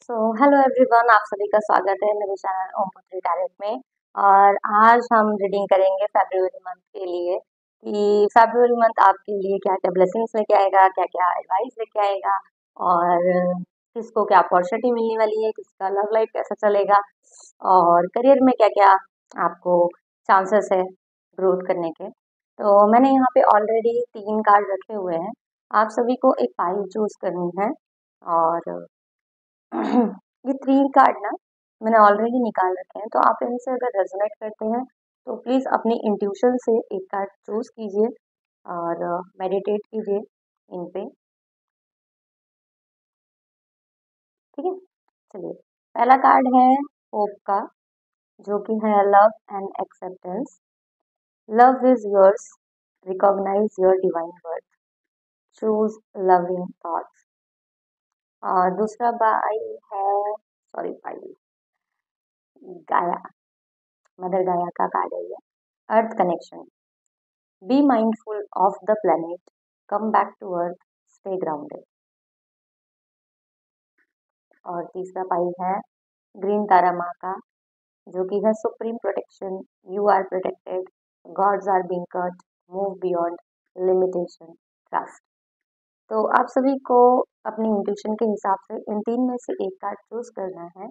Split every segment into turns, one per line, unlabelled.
Hello everyone, आप सभी का स्वागत है मेरे चैनल ओम पुत्री टैलेंट में। और आज हम रीडिंग करेंगे फरवरी मंथ के लिए कि फरवरी मंथ आपके लिए क्या क्या ब्लेसिंग्स लेके आएगा, क्या क्या एडवाइस लेके आएगा, और किसको क्या अपॉर्चुनिटी मिलने वाली है, किसका लव लाइफ कैसा चलेगा, और करियर में क्या क्या आपको चांसेस है ग्रोथ करने के। तो मैंने यहाँ पे ऑलरेडी 3 कार्ड रखे हुए हैं। आप सभी को एक पाइल चूज करनी है। और ये 3 कार्ड ना मैंने ऑलरेडी निकाल रखे हैं, तो आप इनसे अगर रेजोनेट करते हैं तो प्लीज़ अपनी इंट्यूशन से एक कार्ड चूज कीजिए और मेडिटेट कीजिए इन पे। ठीक है, चलिए। पहला कार्ड है होप का, जो कि है love and acceptance. Love is yours, recognise your divine worth, choose loving thoughts. और दूसरा पाई है, सॉरी पाई, गाया, मदर गाया का कार्ड है ये। Earth connection, be mindful of the planet, come back to earth, stay grounded. और तीसरा पाई है ग्रीन तारा माँ का, जो कि है supreme protection, you are protected, gods are being cut, move beyond limitation, trust. तो आप सभी को अपनी इंट्यूशन के हिसाब से इन 3 में से एक कार्ड चूज करना है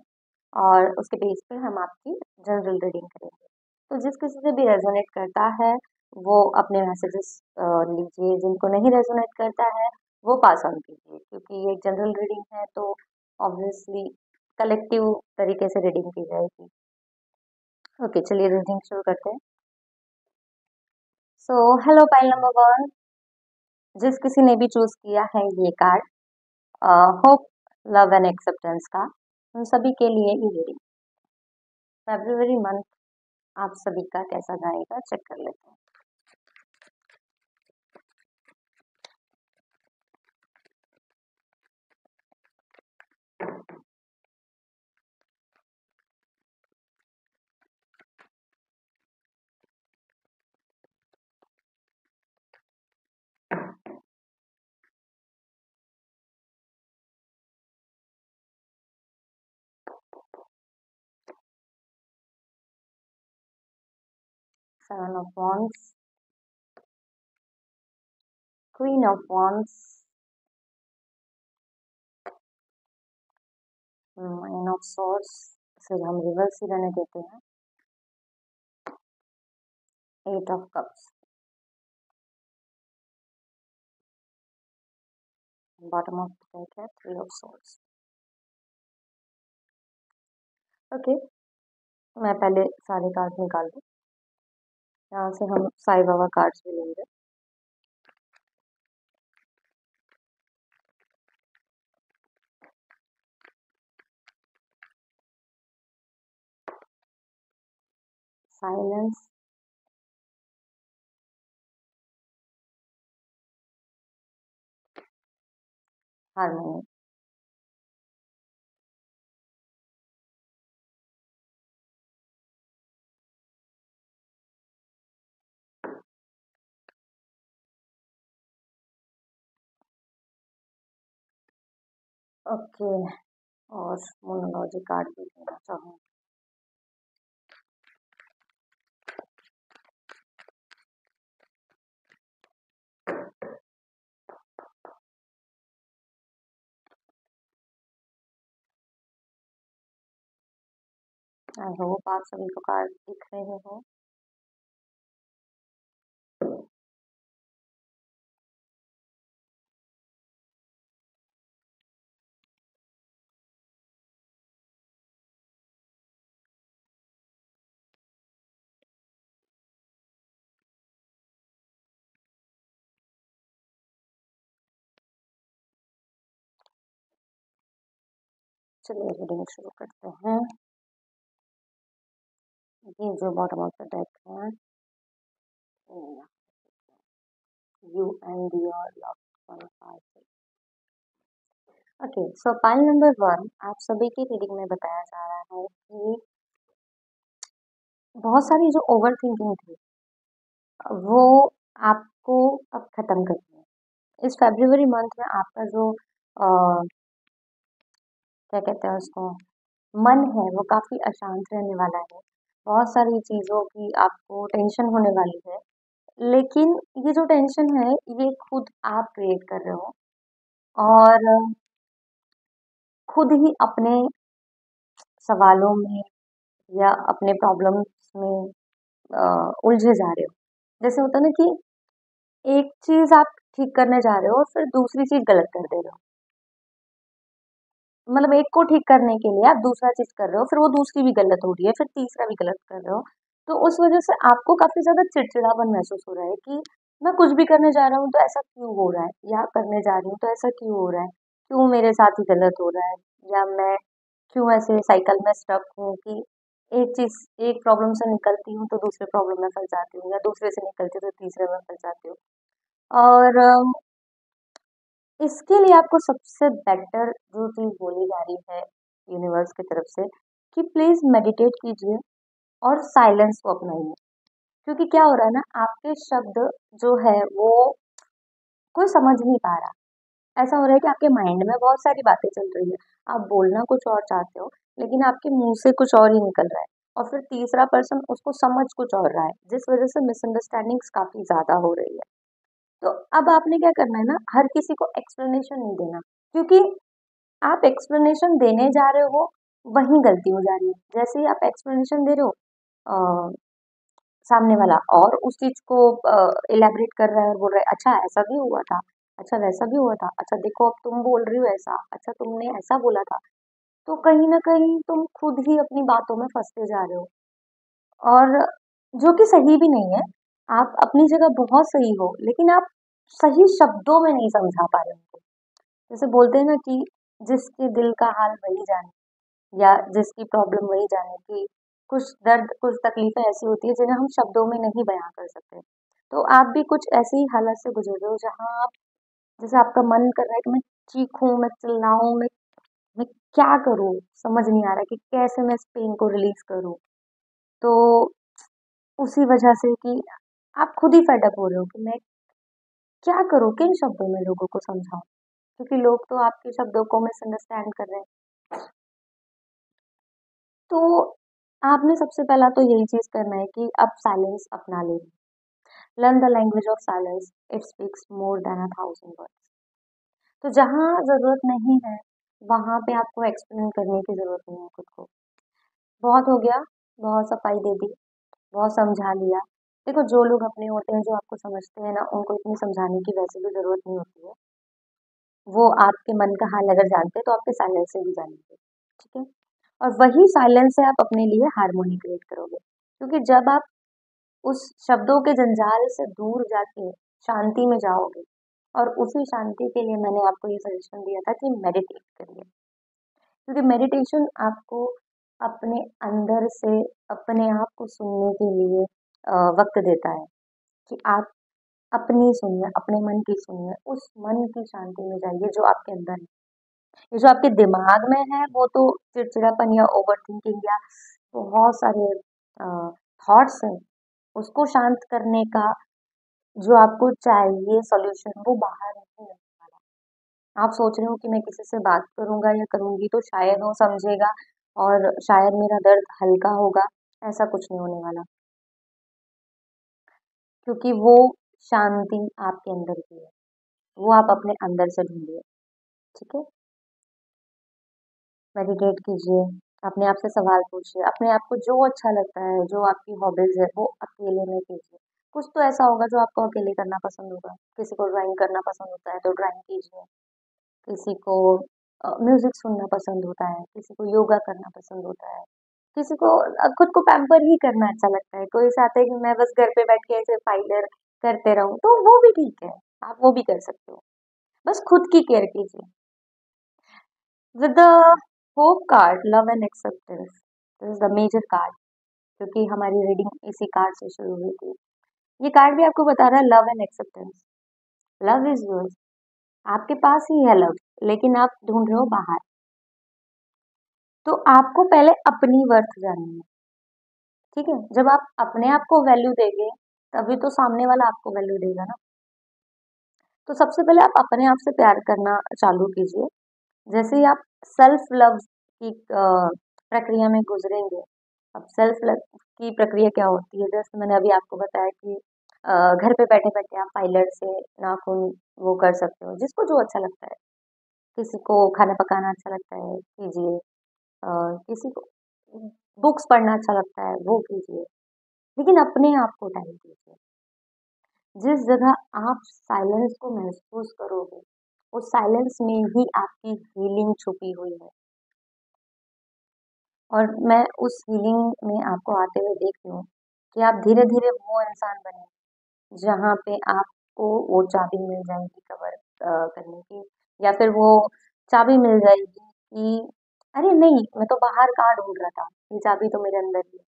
और उसके बेस पे हम आपकी जनरल रीडिंग करेंगे। तो जिस किसी से भी रेजोनेट करता है वो अपने मैसेजेस लीजिए, जिनको नहीं रेजोनेट करता है वो पास ऑन कीजिए, क्योंकि ये जनरल रीडिंग है तो ऑब्वियसली कलेक्टिव तरीके से रीडिंग की जाएगी। ओके, चलिए रीडिंग शुरू करते हैं। सो हेलो पाइल नंबर 1, जिस किसी ने भी चूज किया है ये card hope, love and acceptance का, उन सभी के लिए ही रीडिंग। फरवरी मंथ आप सभी का कैसा जाएगा चेक कर लेते हैं। Seven of Wands, Queen of Wands, Nine of Swords, इसे हम रिवर्स ही रहने देते हैं, Eight of Cups, bottom of the deck है Three of Swords। ओके, मैं पहले सारे कार्ड निकाल दूँ, यहाँ से हम साई बाबा कार्ड्स भी लेंगे। Silence, harmony. ओके, और मोनोलॉजी कार्ड भी लेना चाहूँगी। आई होप आप सभी को कार्ड दिख रहे हो। चलिए रीडिंग शुरू करते हैं। ये जो बॉटम ऑफ द डेक है, you and your loved one are. Okay, so pile number 1 आप सभी की रीडिंग में बताया जा रहा है कि बहुत सारी जो ओवर थिंकिंग थी वो आपको अब खत्म करनी है। इस फरवरी मंथ में आपका जो क्या कहते हैं उसको, मन है वो काफ़ी अशांत रहने वाला है। बहुत सारी चीज़ों की आपको टेंशन होने वाली है। लेकिन ये जो टेंशन है, ये खुद आप क्रिएट कर रहे हो और खुद ही अपने सवालों में या अपने प्रॉब्लम्स में उलझे जा रहे हो। जैसे होता है ना कि एक चीज़ आप ठीक करने जा रहे हो और फिर दूसरी चीज़ गलत कर दे रहे हो। मतलब एक को ठीक करने के लिए आप दूसरा चीज़ कर रहे हो, फिर वो दूसरी भी गलत हो रही है, फिर तीसरा भी गलत कर रहे हो। तो उस वज़ह से आपको काफ़ी ज़्यादा चिड़चिड़ापन महसूस हो रहा है कि मैं कुछ भी करने जा रहा हूँ तो ऐसा क्यों हो रहा है? या करने जा रही हूँ तो ऐसा क्यों हो रहा है? क्यों मेरे साथ ही गलत हो रहा है? या मैं क्यों ऐसे साइकिल में स्टक हूँ कि एक प्रॉब्लम से निकलती हूँ तो दूसरे प्रॉब्लम में फँस जाती हूँ या दूसरे से निकलती हूँ तो तीसरे में फँस जाती हूँ। और इसके लिए आपको सबसे बेटर जो चीज़ बोली जा रही है यूनिवर्स की तरफ से कि प्लीज़ मेडिटेट कीजिए और साइलेंस को अपनाइए। क्योंकि क्या हो रहा है ना, आपके शब्द जो है वो कोई समझ नहीं पा रहा। ऐसा हो रहा है कि आपके माइंड में बहुत सारी बातें चल रही है। आप बोलना कुछ और चाहते हो, लेकिन आपके मुँह से कुछ और ही निकल रहा है और फिर तीसरा पर्सन उसको समझ कुछ और रहा है, जिस वज़ह से मिसअंडरस्टैंडिंग्स काफ़ी ज़्यादा हो रही है। तो अब आपने क्या करना है ना, हर किसी को एक्सप्लेनेशन नहीं देना, क्योंकि आप एक्सप्लेनेशन देने जा रहे हो, वहीं गलती हो जा रही है। जैसे ही आप एक्सप्लेनेशन दे रहे हो सामने वाला और उस चीज़ को इलैबोरेट कर रहा है और बोल रहा है, अच्छा ऐसा भी हुआ था, अच्छा वैसा भी हुआ था, अच्छा देखो अब तुम बोल रही हो ऐसा, अच्छा तुमने ऐसा बोला था। तो कहीं न कहीं तुम खुद ही अपनी बातों में फँसते जा रहे हो और जो कि सही भी नहीं है। आप अपनी जगह बहुत सही हो, लेकिन आप सही शब्दों में नहीं समझा पा रहे हो। जैसे बोलते हैं ना कि जिसके दिल का हाल वही जाने या जिसकी प्रॉब्लम वही जाने कि कुछ दर्द, कुछ तकलीफें ऐसी होती है जिन्हें हम शब्दों में नहीं बयां कर सकते। तो आप भी कुछ ऐसी ही हालत से गुजर रहे हो जहां आप, जैसे आपका मन कर रहा है कि मैं चीखूं, मैं चिल्लाऊं, मैं क्या करूं, समझ नहीं आ रहा कि कैसे मैं इस पेन को रिलीज करूं। तो उसी वजह से कि आप खुद ही फेड अप हो रहे हो कि मैं क्या करूं, किन शब्दों में लोगों को समझाऊं, क्योंकि लोग तो आपके शब्दों को मिसअंडरस्टैंड कर रहे हैं। तो आपने सबसे पहला तो यही चीज़ करना है कि अब साइलेंस अपना लें। Learn the language of silence, it speaks more than 1000 words. तो जहाँ ज़रूरत नहीं है, वहाँ पे आपको एक्सप्लेन करने की ज़रूरत नहीं है खुद को। बहुत हो गया, बहुत सफाई दे दी, बहुत समझा लिया। देखो जो लोग अपने होते हैं, जो आपको समझते हैं ना, उनको इतनी समझाने की वैसे भी ज़रूरत नहीं होती है। वो आपके मन का हाल अगर जानते हैं तो आपके साइलेंस से भी जानेंगे, ठीक है? और वही साइलेंस से आप अपने लिए हार्मोनी क्रिएट करोगे। क्योंकि जब आप उस शब्दों के जंजाल से दूर जाके शांति में जाओगे और उसी शांति के लिए मैंने आपको ये सजेशन दिया था कि मेडिटेट करिए, क्योंकि मेडिटेशन आपको अपने अंदर से अपने आप को सुनने के लिए वक्त देता है कि आप अपनी सुनिए, अपने मन की सुनिए, उस मन की शांति में जाइए जो आपके अंदर है। ये जो आपके दिमाग में है वो तो चिड़चिड़ापन या ओवर थिंकिंग या बहुत सारे थॉट्स हैं, उसको शांत करने का जो आपको चाहिए सॉल्यूशन वो बाहर नहीं है वाला। आप सोच रहे हो कि मैं किसी से बात करूंगा या करूंगी तो शायद वो समझेगा और शायद मेरा दर्द हल्का होगा। ऐसा कुछ नहीं होने वाला, क्योंकि वो शांति आपके अंदर की है, वो आप अपने अंदर से ढूंढिए। ठीक है, मेडिटेट कीजिए, अपने आप से सवाल पूछिए, अपने आप को जो अच्छा लगता है, जो आपकी हॉबीज है वो अकेले में कीजिए। कुछ तो ऐसा होगा जो आपको अकेले करना पसंद होगा। किसी को ड्राइंग करना पसंद होता है तो ड्राइंग कीजिए, किसी को म्यूजिक सुनना पसंद होता है, किसी को योगा करना पसंद होता है, किसी को खुद को पैम्पर ही करना अच्छा लगता है। कोई चाहता है कि मैं बस घर पे बैठ के ऐसे फाइलर करते रहूं, तो वो भी ठीक है, आप वो भी कर सकते हो। बस खुद की केयर कीजिए। With the hope card, love and acceptance, this is the major card, क्योंकि हमारी रीडिंग इसी कार्ड से शुरू हुई थी। ये कार्ड भी आपको बता रहा है love and acceptance. Love is yours, आपके पास ही है लव, लेकिन आप ढूंढ रहे हो बाहर। तो आपको पहले अपनी वर्थ जाननी है, ठीक है? जब आप अपने आप को वैल्यू देंगे, तभी तो सामने वाला आपको वैल्यू देगा ना। तो सबसे पहले आप अपने आप से प्यार करना चालू कीजिए। जैसे ही आप सेल्फ लव की प्रक्रिया में गुजरेंगे। अब सेल्फ लव की प्रक्रिया क्या होती है, जैसे मैंने अभी आपको बताया कि घर पे बैठे बैठे आप पार्लर से नाखून वो कर सकते हो, जिसको जो अच्छा लगता है। किसी को खाना पकाना अच्छा लगता है, कीजिए। किसी को बुक्स पढ़ना अच्छा लगता है, वो कीजिए। लेकिन अपने आप को टाइम दीजिए। जिस जगह आप साइलेंस को महसूस करोगे, उस साइलेंस में ही आपकी हीलिंग छुपी हुई है। और मैं उस हीलिंग में आपको आते हुए देख रही हूँ कि आप धीरे धीरे वो इंसान बने जहाँ पे आपको वो चाबी मिल जाएगी कवर करने की, या फिर वो चाबी मिल जाएगी कि अरे नहीं, मैं तो बाहर कहाँ ढूंढ रहा था, ये चाबी तो मेरे अंदर ही है।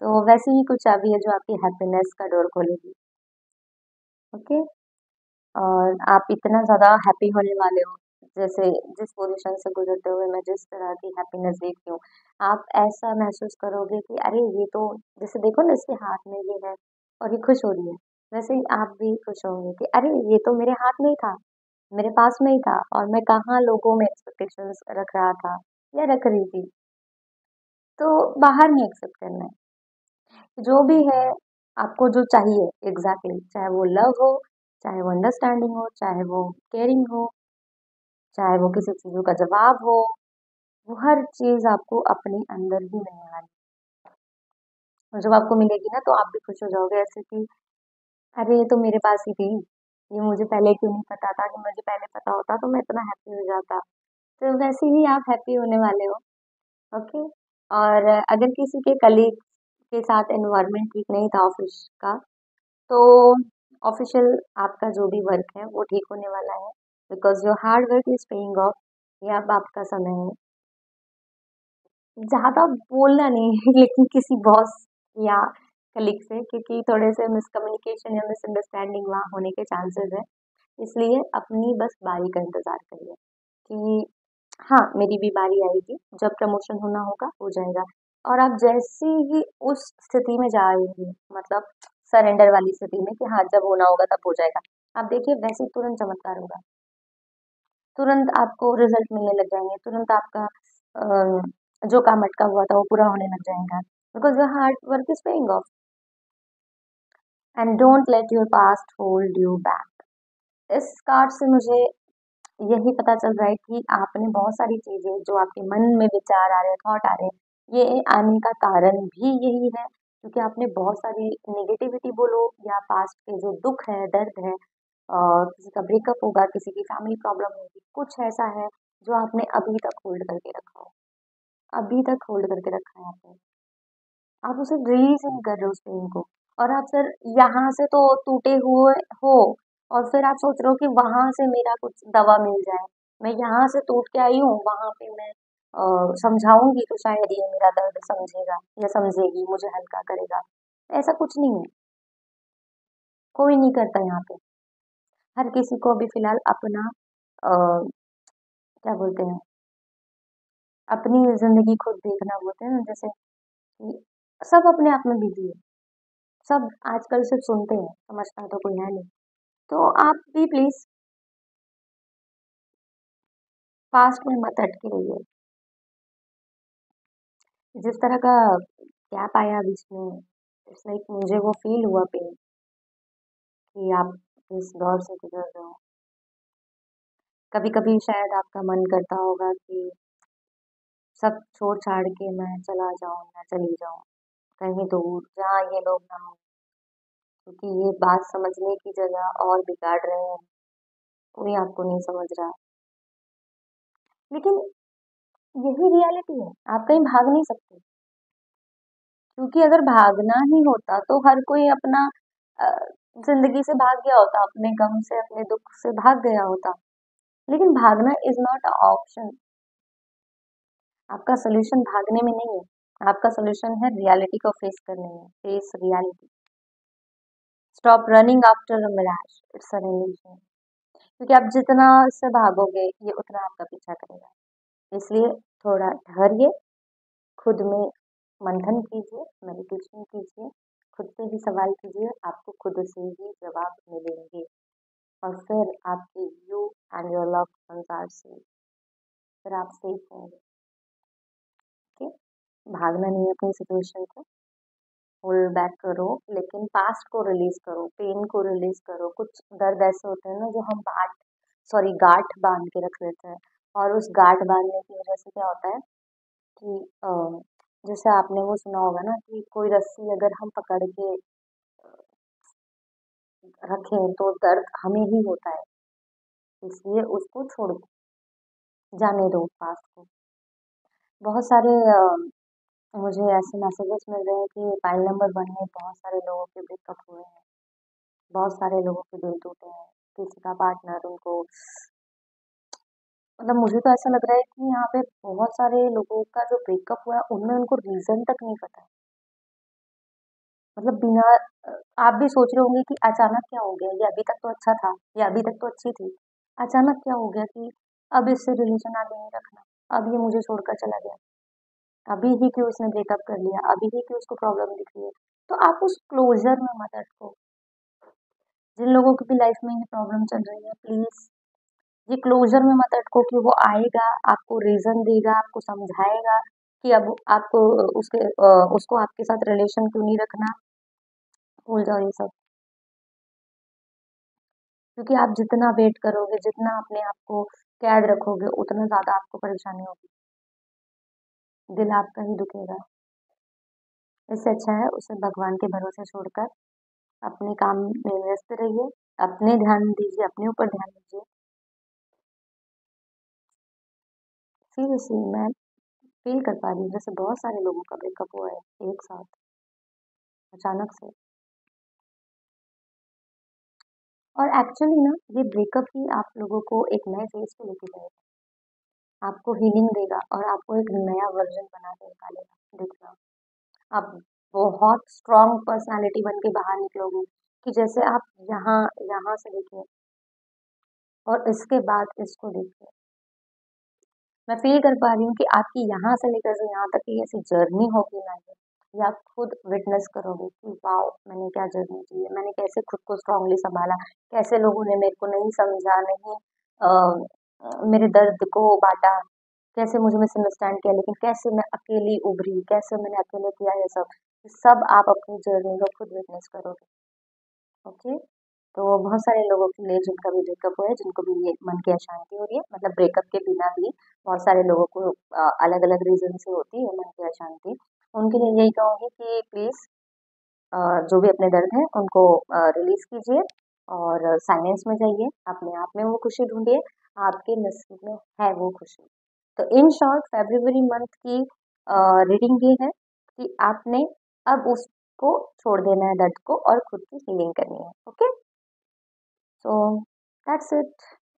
तो वैसी ही कुछ चाबी है जो आपकी हैप्पीनेस का डोर खोलेगी। ओके। और आप इतना ज़्यादा हैप्पी होने वाले हो, जैसे जिस पोजीशन से गुजरते हुए मैं जिस तरह की हैप्पीनेस देखती हूँ, आप ऐसा महसूस करोगे कि अरे ये तो, जैसे देखो ना इसके हाथ में ये है और ये खुश हो रही है, वैसे ही आप भी खुश होंगे कि अरे ये तो मेरे हाथ में ही था, मेरे पास में ही था, और मैं कहाँ लोगों में एक्सपेक्टेशंस रख रहा था या रख रही थी। तो बाहर नहीं एक्सेप्ट करना है, जो भी है आपको जो चाहिए एग्जैक्टली, चाहे वो लव हो, चाहे वो अंडरस्टैंडिंग हो, चाहे वो केयरिंग हो, चाहे वो किसी चीज़ों का जवाब हो, वो हर चीज़ आपको अपने अंदर ही मिलने वाली है। और जब आपको मिलेगी ना तो आप भी खुश हो जाओगे, ऐसे कि अरे ये तो मेरे पास ही थी, ये मुझे पहले क्यों नहीं पता था, कि मुझे पहले पता होता तो मैं इतना हैप्पी हो जाता। तो वैसे ही आप हैप्पी होने वाले हो। ओके। और अगर किसी के कलीग के साथ एनवायरनमेंट ठीक नहीं था ऑफिस का, तो ऑफिशियल आपका जो भी वर्क है वो ठीक होने वाला है, because your hard work is paying off. ये अब आपका समय है। ज़्यादा बोलना नहीं है लेकिन किसी बॉस या कलीग से, क्योंकि थोड़े से मिसकम्युनिकेशन या मिसअंडरस्टैंडिंग वहाँ होने के चांसेस है। इसलिए अपनी बस बारी का इंतज़ार करिए कि हाँ, मेरी भी बारी आएगी, जब प्रमोशन होना होगा हो जाएगा। और आप जैसे ही उस स्थिति में जाएंगे, मतलब सरेंडर वाली स्थिति में कि हाँ, जब होना होगा तब हो जाएगा, आप देखिए वैसे ही तुरंत चमत्कार होगा। तुरंत आपको रिजल्ट मिलने लग जाएंगे, तुरंत आपका जो काम अटका हुआ था वो पूरा होने लग जाएगा, because your hard work is paying off. And don't let your past hold you back. इस कार्ड से मुझे यही पता चल रहा है कि आपने बहुत सारी चीजें जो आपके मन में विचार आ रहे हैं, थॉट आ रहे हैं, ये आने का कारण भी यही है क्योंकि आपने बहुत सारी नेगेटिविटी बोलो या पास्ट के जो दुख है, दर्द है, किसी का ब्रेकअप होगा, किसी की फैमिली प्रॉब्लम होगी, कुछ ऐसा है जो आपने अभी तक होल्ड करके रखा हो, अभी तक होल्ड करके रखा है आपने। आप उसे रिलीज नहीं कर रहे उस पेन को, और आप फिर यहाँ से तो टूटे हुए हो, और फिर आप सोच रहे हो कि वहां से मेरा कुछ दवा मिल जाए। मैं यहाँ से टूट के आई हूँ, वहां पे मैं समझाऊंगी तो शायद ये मेरा दर्द समझेगा या समझेगी, मुझे हल्का करेगा। ऐसा कुछ नहीं है, कोई नहीं करता यहाँ पे। हर किसी को अभी फिलहाल अपना क्या बोलते हैं, अपनी जिंदगी खुद देखना बोलते हैं ना, जैसे कि सब अपने आप में बिजी है। सब आजकल सिर्फ सुनते हैं, समझता तो कोई है नहीं। तो आप भी प्लीज पास्ट में मत अटके रहिए। जिस तरह का गैप आया बीच में, इट्स लाइक मुझे वो फील हुआ पेन कि आप इस दौर से गुजर रहे हो। कभी कभी शायद आपका मन करता होगा कि सब छोड़ छाड़ के मैं चला जाऊं या चली जाऊं कहीं दूर, जहाँ ये लोग ना हो, क्योंकि ये बात समझने की जगह और बिगाड़ रहे हैं। कोई आपको नहीं समझ रहा, लेकिन यही रियलिटी है, आप कहीं भाग नहीं सकते। क्योंकि अगर भागना ही होता तो हर कोई अपना अ, जिंदगी से भाग गया होता, अपने गम से, अपने दुख से भाग गया होता। लेकिन भागना इज नॉट अ ऑप्शन। आपका सोल्यूशन भागने में नहीं है, आपका सोल्यूशन है रियलिटी को फेस करने में। Face reality, stop running after a mirage, it's an illusion. क्योंकि आप जितना इससे भागोगे ये उतना आपका पीछा करेगा। इसलिए थोड़ा ठहरिए, खुद में मंथन कीजिए, मेडिटेशन कीजिए, खुद से ही सवाल कीजिए, आपको खुद से ही जवाब मिलेंगे। और फिर आपकी you and your love ones are safe. फिर आप सेफ होंगे। ओके, भागना नहीं है अपनी सिचुएशन को, होल्ड बैक करो, लेकिन पास्ट को रिलीज करो, पेन को रिलीज करो। कुछ दर्द ऐसे होते हैं ना जो हम गांठ बांध के रख लेते हैं, और उस गांठ बांधने की वजह से क्या होता है कि जैसे आपने वो सुना होगा ना कि कोई रस्सी अगर हम पकड़ के रखें तो दर्द हमें ही होता है, इसलिए उसको छोड़ दो, जाने दो पास्ट को। बहुत सारे मुझे ऐसे मैसेजेस मिल रहे हैं कि फाइल नंबर 1 में बहुत सारे लोगों के ब्रेकअप हुए हैं, बहुत सारे लोगों के दिल टूटे हैं, किसी का पार्टनर उनको, मतलब मुझे तो ऐसा लग रहा है कि यहाँ पे बहुत सारे लोगों का जो ब्रेकअप हुआ है उनमें उनको रीजन तक नहीं पता है। मतलब बिना आप भी सोच रहे होंगे कि अचानक क्या हो गया, ये अभी तक तो अच्छा था, ये अभी तक तो अच्छी थी, अचानक क्या हो गया कि अब इससे रिलेशन आगे नहीं रखना, अब ये मुझे छोड़कर चला गया, अभी ही क्यों उसने ब्रेकअप कर लिया, अभी ही क्यों उसको प्रॉब्लम दिख रही है। तो आप उस क्लोजर में मत अटको। जिन लोगों की भी लाइफ में ये प्रॉब्लम चल रही है, प्लीज ये क्लोजर में मत अटको कि वो आएगा, आपको रीजन देगा, आपको समझाएगा कि अब आपको उसको आपके साथ रिलेशन क्यों नहीं रखना। भूल जाओ ये सब, क्योंकि आप जितना वेट करोगे, जितना अपने आप को कैद रखोगे, उतना ज्यादा आपको परेशानी होगी, दिल आपका ही दुखेगा। इससे अच्छा है उसे भगवान के भरोसे छोड़कर अपने काम में व्यस्त रहिए, अपने ध्यान दीजिए, अपने ऊपर ध्यान दीजिए। सीरियसली मैं फील कर पा रही हूँ, जैसे बहुत सारे लोगों का ब्रेकअप हुआ है एक साथ, अचानक से। और एक्चुअली ना ये ब्रेकअप ही आप लोगों को एक नए फेज पे लेके जाएगा, आपको हीलिंग देगा और आपको एक नया वर्जन बना के निकालेगा। देखना, आप बहुत स्ट्रांग पर्सनालिटी बन के बाहर निकलोगे, कि जैसे आप यहाँ यहाँ से देखिए और इसके बाद इसको देखिए। मैं फील कर पा रही हूँ कि आपकी यहाँ से लेकर जो यहाँ तक की ऐसी जर्नी होगी ना, ये आप खुद विटनेस करोगे कि वाओ मैंने क्या जर्नी की है, मैंने कैसे खुद को स्ट्रांगली संभाला, कैसे लोगों ने मेरे को नहीं समझा, नहीं मेरे दर्द को बांटा, कैसे मुझे मिसअंडरस्टैंड किया, लेकिन कैसे मैं अकेली उभरी, कैसे मैंने अकेले किया, ये सब आप अपनी जर्नी को खुद विटनेस करोगे। ओके, तो बहुत सारे लोगों के लिए जिनका भी ब्रेकअप हुआ है, जिनको भी ये मन की अशांति हो रही है, मतलब ब्रेकअप के बिना भी बहुत सारे लोगों को अलग अलग रीजन से होती है मन की अशांति, उनके लिए यही कहूँगी कि प्लीज जो भी अपने दर्द है उनको रिलीज कीजिए और साइलेंस में जाइए, अपने आप में वो खुशी ढूंढिए, आपके नसीब में है वो खुशी। तो इन शॉर्ट फरवरी मंथ की रीडिंग ये है कि आपने अब उसको छोड़ देना है, दर्द को, और खुद की हीलिंग करनी है। Okay, so that's it.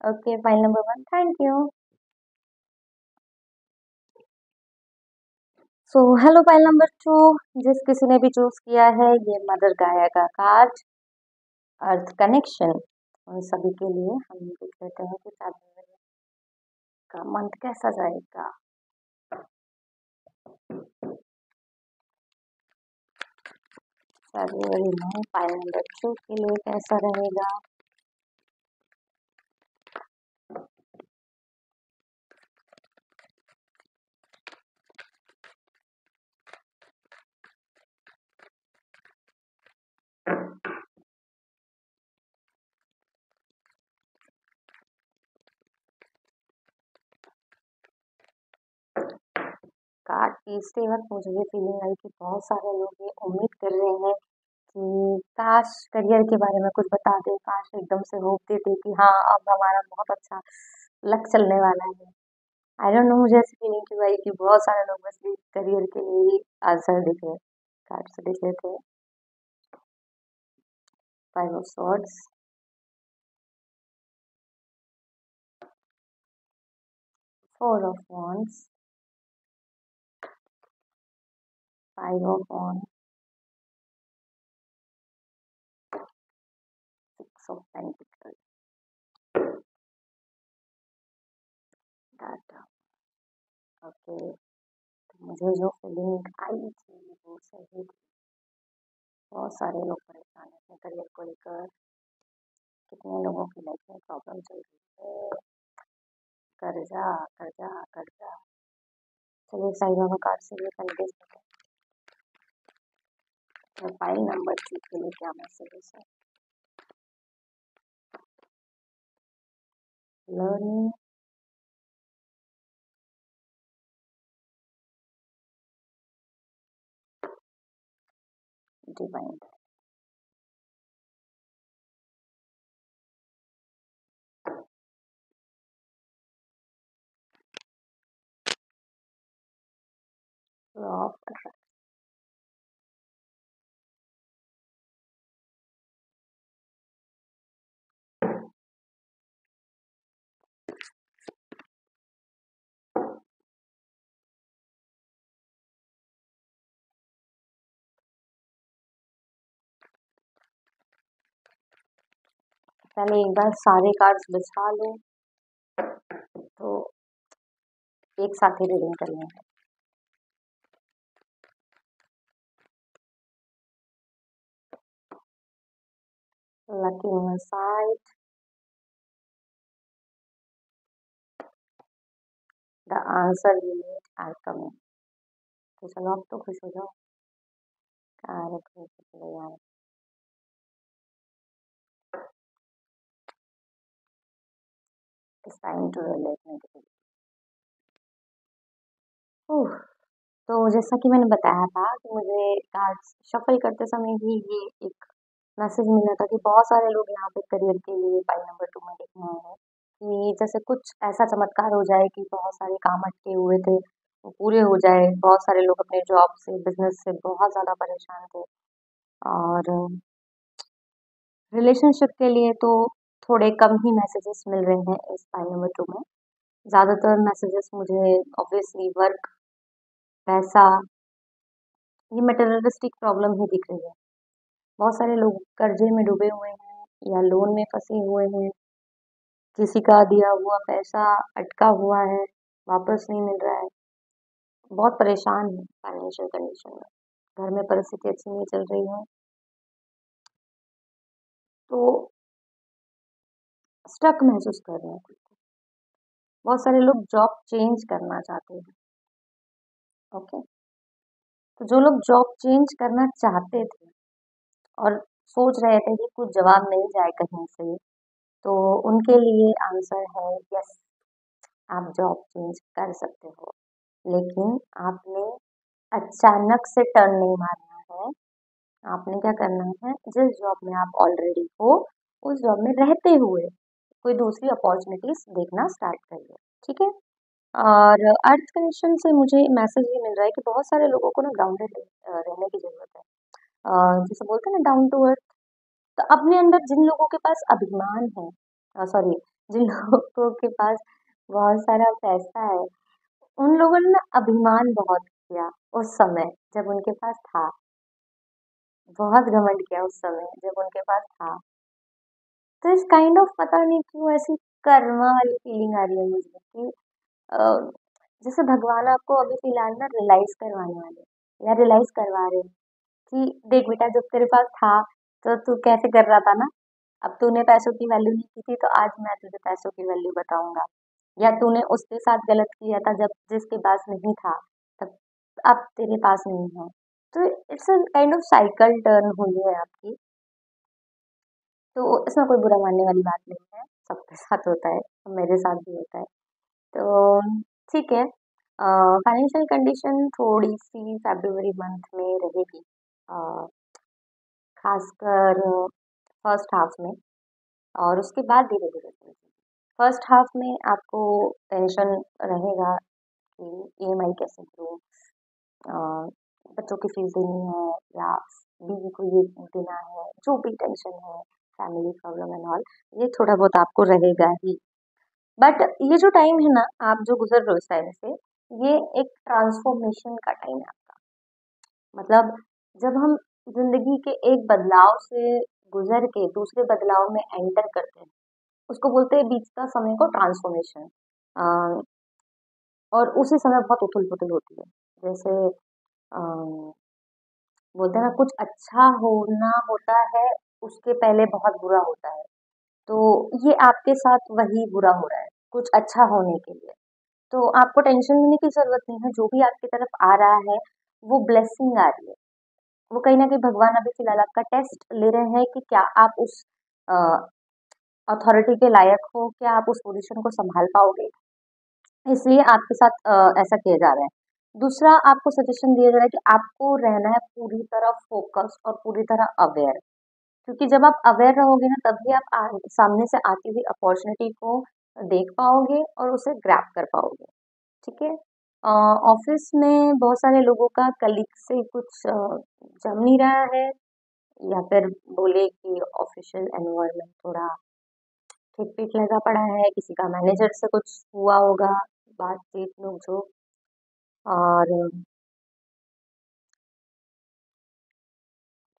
Okay, file number 1, thank you. So hello file number 2, जिस किसी ने भी चूज किया है ये मदर गाया का कार्ड, अर्थ कनेक्शन, उन सभी के लिए हम देख लेते हैं कि फरवरी का मंथ कैसा जाएगा। फरवरी में फाइल नंबर 2 के लिए कैसा रहेगा। कार्ड खींचते वक्त मुझे ये फीलिंग आई कि बहुत सारे लोग ये उम्मीद कर रहे हैं कि काश करियर के बारे में कुछ बता दे, काश एकदम से होप देते कि हाँ अब हमारा बहुत अच्छा लक चलने वाला है। आई डोंट नो, मुझे ऐसी फीलिंग क्यों आई कि बहुत सारे लोग बस करियर के लिए ही आंसर दिख रहे हैं। कार्ड से देख लेते हैं। 5 of swords, 4 of wands, 5 of wands, 6 of pentacles, data. Okay, तो मुझे जो फीलिंग आई थी वो सही थी। बहुत सारे लोग परेशान हैं अपने करियर को लेकर, कितने लोगों की लाइफ में प्रॉब्लम चल रही है। कर्जा कर्जा कर्जा। चलिए साईं बाबा कार्ड से ये कंफ्यूज मोबाइल नंबर के लिए क्या मैसेज है? Learning divine law of attraction. पहले एक बार सारे कार्ड्स बिछा लो तो एक साथ ही रीडिंग कर लेंगे। Lucky on side, the answer you need are coming. तो चलो अब तो खुश हो जाओ। अरे खुश हो यार। It's time to relate negative. तो जैसा कि मैंने बताया था कि मुझे कार्ड्स शफल करते समय ही ये एक मैसेज मिला था कि बहुत सारे लोग यहाँ पे करियर के लिए पाई नंबर 2 में देखने आए हैं कि जैसे कुछ ऐसा चमत्कार हो जाए कि बहुत सारे काम अटके हुए थे वो पूरे हो जाए। बहुत सारे लोग अपने जॉब से बिजनेस से बहुत ज़्यादा परेशान थे और रिलेशनशिप के लिए तो थोड़े कम ही मैसेजेस मिल रहे हैं इस पाई नंबर 2 में। ज़्यादातर मैसेजेस मुझे ऑब्वियसली वर्क, पैसा, ये मटेरियलिस्टिक प्रॉब्लम ही दिख रही है। बहुत सारे लोग कर्जे में डूबे हुए हैं या लोन में फंसे हुए हैं। किसी का दिया हुआ पैसा अटका हुआ है, वापस नहीं मिल रहा है। बहुत परेशान है फाइनेंशियल कंडीशन में। घर में परिस्थिति अच्छी नहीं चल रही है तो स्टक महसूस कर रहे हैं खुद को। बहुत सारे लोग जॉब चेंज करना चाहते हैं। ओके, तो जो लोग जॉब चेंज करना चाहते थे और सोच रहे थे कि कुछ जवाब मिल जाए कहीं से, तो उनके लिए आंसर है यस, आप जॉब चेंज कर सकते हो। लेकिन आपने अचानक से टर्न नहीं मारना है। आपने क्या करना है, जिस जॉब में आप ऑलरेडी हो उस जॉब में रहते हुए कोई दूसरी अपॉर्चुनिटीज देखना स्टार्ट करिए। ठीक है। और अर्थ कनेक्शन से मुझे मैसेज ये मिल रहा है कि बहुत सारे लोगों को ना ग्राउंडेड रहने की जरूरत है। जैसे बोलते हैं ना डाउन टू अर्थ। तो अपने अंदर जिन लोगों के पास अभिमान है, सॉरी, जिन लोगों के पास बहुत सारा पैसा है, उन लोगों ने ना अभिमान बहुत किया उस समय जब उनके पास था। बहुत घमंड किया उस समय जब उनके पास था। तो इस काइंड ऑफ पता नहीं क्यों ऐसी कर्मा वाली फीलिंग आ रही है मुझे कि अ, जैसे भगवान आपको अभी फिलहाल ना रियलाइज करवाने वाले या रियलाइज करवा रहे हैं कि देख बेटा, जब तेरे पास था तो तू कैसे कर रहा था ना। अब तूने पैसों की वैल्यू नहीं की थी तो आज मैं तुझे पैसों की वैल्यू बताऊंगा। या तूने उसके साथ गलत किया था जब जिसके पास नहीं था, तब अब तेरे पास नहीं है। तो it's a kind of cycle turn हुई है आपकी। तो इसमें कोई बुरा मानने वाली बात नहीं है, सबके साथ होता है, मेरे साथ भी होता है। तो ठीक है। फाइनेंशियल कंडीशन थोड़ी सी फरवरी मंथ में रहेगी, अ, खासकर फर्स्ट हाफ में, और उसके बाद धीरे धीरे चलेगी। फर्स्ट हाफ में आपको टेंशन रहेगा कि ईएमआई कैसे दूँ, अ, बच्चों की फीस देनी है या बीवी को ये देना है, जो भी टेंशन है, फैमिली प्रॉब्लम एंड ऑल, ये थोड़ा बहुत आपको रहेगा ही। बट ये जो टाइम है ना, आप जो गुजर रहे हो इस टाइम से, ये एक ट्रांसफॉर्मेशन का टाइम है आपका। मतलब जब हम जिंदगी के एक बदलाव से गुजर के दूसरे बदलाव में एंटर करते हैं, उसको बोलते हैं बीच का समय को ट्रांसफॉर्मेशन। और उसी समय बहुत उथल पुथल होती है। जैसे बोलते हैं ना, कुछ अच्छा होना होता है, उसके पहले बहुत बुरा होता है। तो ये आपके साथ वही बुरा हो रहा है। कुछ अच्छा होने के लिए। तो आपको टेंशन लेने की ज़रूरत नहीं है, जो भी आपकी तरफ आ रहा है, वो ब्लेसिंग आ रही है। वो कहीं न कहीं भगवान अभी फ़िलहाल आपका टेस्ट ले रहे हैं कि क्या आप उस अ, अथॉरिटी के लायक हो, क्या आप उस पोज़ीशन को सँभाल पाओगे? इसलिए आपके साथ ऐसा किया जा रहा है। दूसरा आपको सजेशन दिया जा रहा है कि आपको रहना है पूरी तरह फ़ोकस और पूरी तरह अवेयर। क्योंकि जब आप अवेयर रहोगे ना तभी आप सामने से आती हुई अपॉर्चुनिटी को देख पाओगे और उसे ग्रैब कर पाओगे। ठीक है। ऑफिस में बहुत सारे लोगों का कलीग से कुछ जम नहीं रहा है, या फिर बोले कि ऑफिशियल एनवायरनमेंट थोड़ा ठीक ठीक लगा पड़ा है, किसी का मैनेजर से कुछ हुआ होगा, बातचीत नोक झोंक, और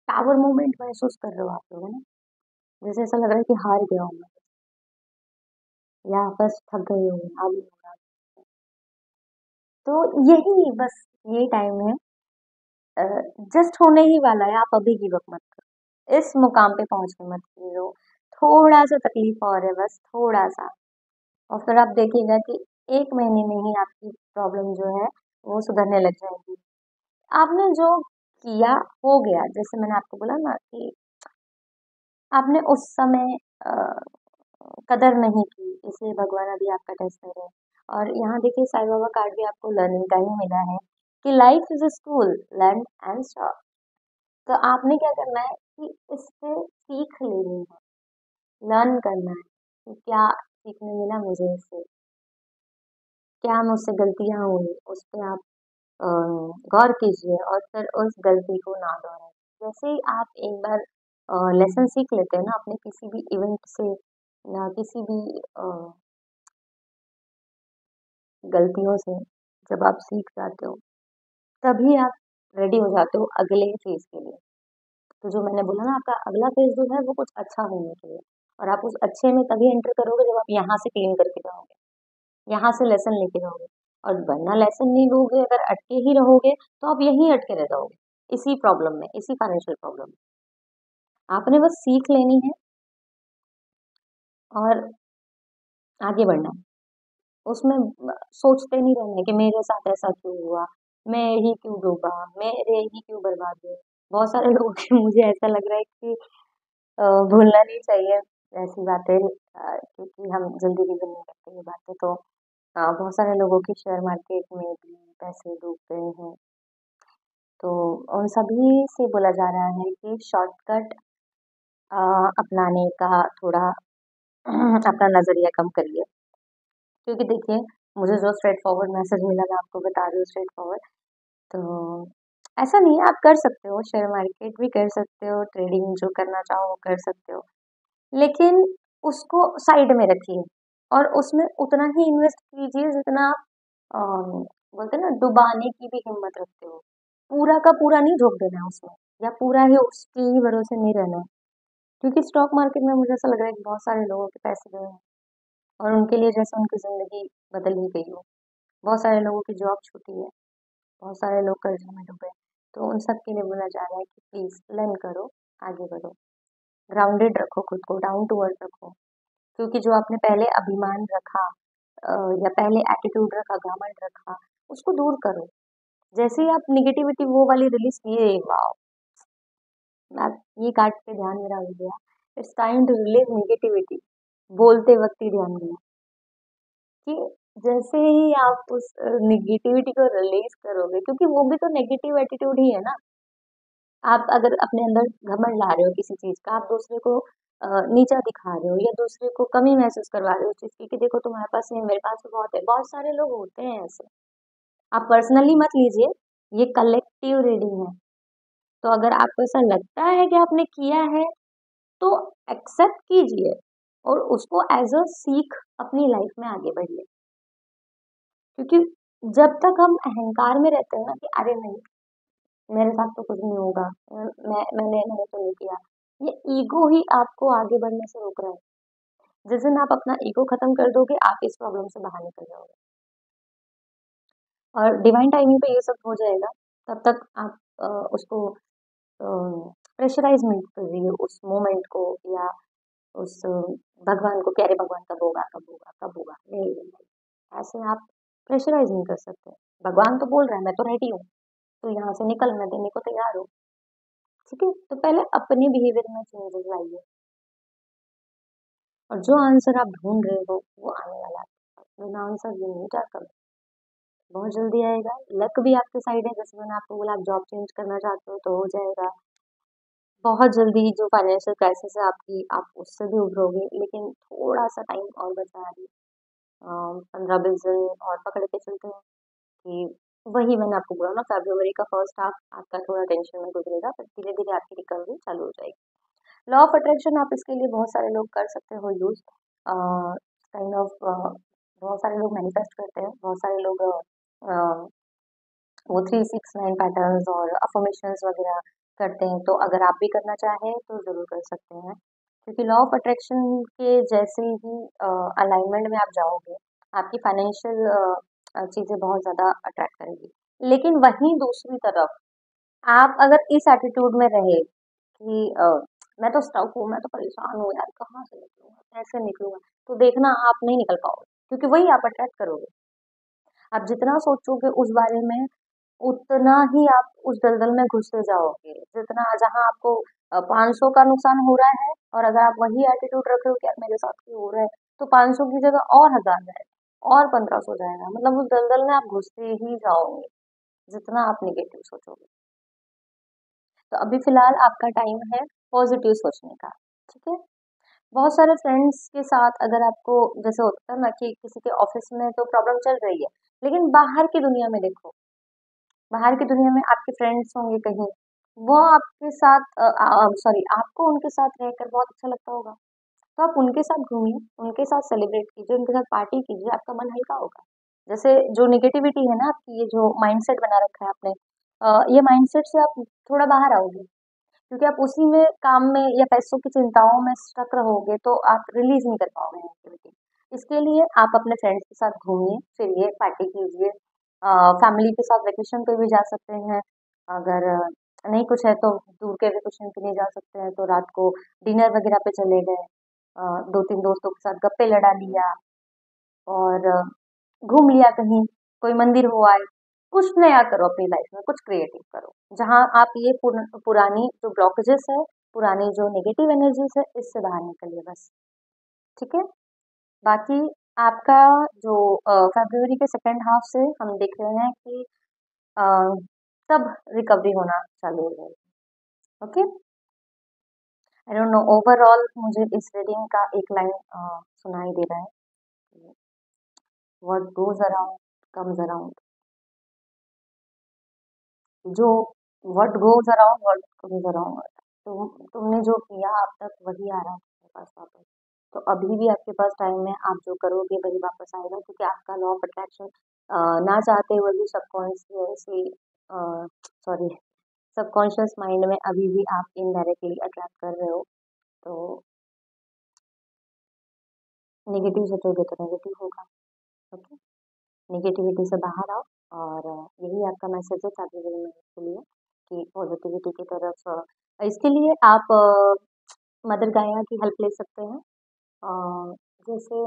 टावर मूवमेंट महसूस कर रहे हो आप लोग, है ना? जैसे ऐसा लग रहा है कि हार गया हूँ मैं, या बस थक गई हूँ, अब नहीं हो रहा। तो यही बस ये टाइम है, जस्ट होने ही वाला है, आप अभी गिव अप मत करो, इस मुकाम पे पहुंचने मत कीजिए। थोड़ा सा तकलीफ और है, बस थोड़ा सा, और फिर आप देखिएगा कि 1 महीने में ही आपकी प्रॉब्लम जो है वो सुधरने लग जाएगी। आपने जो किया हो गया, जैसे मैंने आपको बोला ना कि आपने उस समय अ, कदर नहीं की, इसलिए भगवान अभी आपका टेस्ट ले रहे हैं। और यहाँ देखिए साईं बाबा कार्ड भी आपको लर्निंग का ही मिला है कि life is a school, learn and stop. तो आपने क्या करना है कि इससे सीख लेनी है, लर्न करना है कि क्या सीखने मिला मुझे इससे, क्या मुझसे गलतियां हुई, उस पर आप अ, गौर कीजिए और फिर उस गलती को ना दोहराएं। जैसे ही आप एक बार लेसन सीख लेते हैं ना अपने किसी भी इवेंट से, या किसी भी गलतियों से, जब आप सीख जाते हो तभी आप रेडी हो जाते हो अगले फेज के लिए। तो जो मैंने बोला ना, आपका अगला फेज जो है वो कुछ अच्छा होने के लिए, और आप उस अच्छे में तभी एंटर करोगे जब आप यहाँ से क्लीन करके जाओगे, यहाँ से लेसन लेके जाओगे। और वरना लेसन नहीं लोगे, अगर अटके ही रहोगे तो आप यहीं अटके रह जाओगे, इसी प्रॉब्लम में, इसी फाइनेंशियल प्रॉब्लम में। आपने बस सीख लेनी है और आगे बढ़ना है। उसमें सोचते नहीं रहना है कि मेरे साथ ऐसा क्यों हुआ, मैं ही क्यों डूबा, मेरे ही क्यों बर्बाद हुए। बहुत सारे लोगों की मुझे ऐसा लग रहा है कि भूलना नहीं चाहिए ऐसी बातें, क्योंकि हम जल्दी रिवील नहीं करते ये बातें। तो बहुत सारे लोगों की शेयर मार्केट में भी पैसे डूब गए हैं। तो उन सभी से बोला जा रहा है कि शॉर्टकट अपनाने का थोड़ा अपना नज़रिया कम करिए। क्योंकि देखिए, मुझे जो स्ट्रेट फॉरवर्ड मैसेज मिला, मैं आपको बता रही हूँ स्ट्रेट फॉरवर्ड। तो ऐसा नहीं है, आप कर सकते हो, शेयर मार्केट भी कर सकते हो, ट्रेडिंग जो करना चाहो वो कर सकते हो, लेकिन उसको साइड में रखिए और उसमें उतना ही इन्वेस्ट कीजिए जितना आप बोलते हैं ना, डुबाने की भी हिम्मत रखते हो। पूरा का पूरा नहीं झोंक देना है उसमें, या पूरा ही उसके ही भरोसे नहीं रहना है। क्योंकि स्टॉक मार्केट में मुझे ऐसा लग रहा है कि बहुत सारे लोगों के पैसे गए हैं, और उनके लिए जैसे उनकी ज़िंदगी बदल ही गई हो। बहुत सारे लोगों की जॉब छूटी है, बहुत सारे लोग कर्जे में डूबे। तो उन सब के लिए बोला जा रहा है कि प्लीज़ लर्न करो, आगे बढ़ो, ग्राउंडेड रखो खुद को, डाउन टू अर्थ रखो। क्योंकि जो आपने पहले अभिमान रखा, या पहले एटीट्यूड रखा, घमंड रखा, उसको दूर करो। जैसे ही आप नेगेटिविटी वो वाली रिलीज किए, वाओ, मैं ये कार्ड पे ध्यान मेरा हो गया, it's time to release negativity. बोलते वक्त ही ध्यान दिया कि जैसे ही आप उस नेगेटिविटी को रिलीज करोगे, क्योंकि वो भी तो नेगेटिव एटीट्यूड ही है ना। आप अगर अपने अंदर घमंड ला रहे हो किसी चीज का, आप दूसरे को नीचा दिखा रहे हो, या दूसरे को कमी महसूस करवा रहे हो उस चीज की कि देखो तुम्हारे पास नहीं, मेरे पास तो बहुत है। बहुत सारे लोग होते हैं ऐसे। आप पर्सनली मत लीजिए, ये कलेक्टिव रीडिंग है। तो अगर आपको ऐसा लगता है कि आपने किया है, तो एक्सेप्ट कीजिए और उसको एज अ सीख अपनी लाइफ में आगे बढ़िए। क्योंकि जब तक हम अहंकार में रहते हैं ना कि अरे नहीं, मेरे साथ तो कुछ नहीं होगा, मैंने तो नहीं किया, ये ईगो ही आपको आगे बढ़ने से रोक रहा है। जिस दिन आप अपना ईगो खत्म कर दोगे, आप इस प्रॉब्लम से बाहर निकल जाओगे और डिवाइन टाइमिंग पे ये सब हो जाएगा। तब तक आप उसको प्रेशराइज मत करिए उस मोमेंट को, या उस भगवान को, प्यारे भगवान कब होगा, कब होगा, कब होगा? नहीं, नहीं, नहीं। ऐसे आप प्रेशराइज़ नहीं कर सकते। भगवान तो बोल रहा है, मैं तो रेडी हूँ, तो यहाँ से निकल, मैं देने को तैयार हूँ। ठीक है? तो पहले अपने बिहेवियर में चेंजेस लाइए, और जो आंसर आप ढूँढ रहे हो, वो आने वाला है। बिना आंसर ये नहीं जाता, बहुत जल्दी आएगा। लक भी आपके साइड है, जैसे मैंने आपको बोला, आप जॉब चेंज करना चाहते हो तो हो जाएगा। बहुत जल्दी जो फाइनेंशियल क्राइसिस है आपकी, आप उससे भी उभरोगे, लेकिन थोड़ा-सा टाइम और बचा है अभी। 15-20 दिन और पकड़ के चलते हैं कि वही मैंने आपको बोला ना, फ़ेब्रुअरी का फर्स्ट हाफ आपका थोड़ा टेंशन में गुज़रेगा, फिर धीरे-धीरे आपकी रिकवरी चालू हो जाएगी। लॉ ऑफ अट्रैक्शन आप इसके लिए बहुत सारे लोग कर सकते हो यूज़। काइंड ऑफ बहुत सारे लोग मैनिफेस्ट करते हैं, बहुत सारे लोग अ, वो 3-6-9 पैटर्न्स और अफ़र्मेशंस वगैरह करते हैं, तो अगर आप भी करना चाहें तो ज़रूर कर सकते हैं। क्योंकि लॉ ऑफ अट्रैक्शन के जैसे ही अलाइनमेंट में आप जाओगे, आपकी फाइनेंशियल चीज़ें बहुत ज़्यादा अट्रैक्ट करेगी। लेकिन वहीं दूसरी तरफ आप अगर इस एटीट्यूड में रहे कि मैं तो स्टक हूँ, मैं तो परेशान हूँ यार, कहाँ से निकलूँगा, कैसे निकलूँगा? तो देखना आप नहीं निकल पाओगे, क्योंकि वही आप अट्रैक्ट करोगे। आप जितना सोचोगे उस बारे में, उतना ही आप उस दलदल में घुसते जाओगे। जितना जहाँ आपको 500 का नुकसान हो रहा है, और अगर आप वही एटीट्यूड रख रहे हो कि यार मेरे साथ क्यों हो रहा है, तो 500 की जगह और 1000 जाएगा, और 1500 जाएगा। मतलब उस दलदल में आप घुसते ही जाओगे, जितना आप नेगेटिव सोचोगे। तो अभी फिलहाल आपका टाइम है पॉजिटिव सोचने का। ठीक है? बहुत सारे फ्रेंड्स के साथ अगर आपको, जैसे होता है ना कि किसी के ऑफिस में तो प्रॉब्लम चल रही है, लेकिन बाहर की दुनिया में देखो, बाहर की दुनिया में आपके फ्रेंड्स होंगे कहीं, वो आपके साथ सॉरी, आपको उनके साथ रहकर बहुत अच्छा लगता होगा, तो आप उनके साथ घूमिए, उनके साथ सेलिब्रेट कीजिए, उनके साथ पार्टी कीजिए, आपका मन हल्का होगा। जैसे जो नेगेटिविटी है ना आपकी, ये जो माइंडसेट बना रखा है आपने, ये माइंडसेट से आप थोड़ा बाहर आओगे, क्योंकि आप उसी में काम में या पैसों की चिंताओं में स्टक रहोगे, तो आप रिलीज नहीं कर पाओगे नेगेटिविटी। इसके लिए आप अपने फ्रेंड्स के साथ घूमिए फिरिए, पार्टी कीजिए, फैमिली के साथ वेकेशन पे भी जा सकते हैं। अगर नहीं कुछ है तो दूर के वेकेशन पे नहीं जा सकते हैं, तो रात को डिनर वगैरह पे चले गए, दो तीन दोस्तों के साथ गप्पे लड़ा लिया, और घूम लिया कहीं, कोई मंदिर हो आए। कुछ नया करो अपनी लाइफ में, कुछ क्रिएटिव करो, जहाँ आप ये पुरानी जो ब्लॉकेजेस है, पुरानी जो नेगेटिव एनर्जीज है, इससे बाहर निकलिए बस। ठीक है? बाकी आपका जो फरवरी के सेकेंड हाफ से हम देख रहे हैं कि अ, तब रिकवरी होना चालू हो जाएगी। Okay, I don't know, overall मुझे इस रीडिंग का एक लाइन सुनाई दे रहा है, what goes around comes around. जो what goes around what comes around, तुमने जो किया अब तक वही आ रहा है तुम्हारे पास वापस। तो अभी भी आपके पास टाइम है, आप जो करोगे वही वापस आएगा, क्योंकि आपका लॉ ऑफ अट्रैक्शन ना चाहते हुए भी सबकॉन्शियसली, सॉरी, सबकॉन्शियस माइंड में अभी भी आप इनडायरेक्टली अट्रैक्ट कर रहे हो। तो नेगेटिव सोचोगे तो नेगेटिव होगा। ओके, नेगेटिविटी से बाहर आओ, और यही आपका मैसेज है फैब्रुअरी के लिए, कि पॉजिटिविटी की तरफ इसके लिए आप मदर गाया की हेल्प ले सकते हैं। जैसे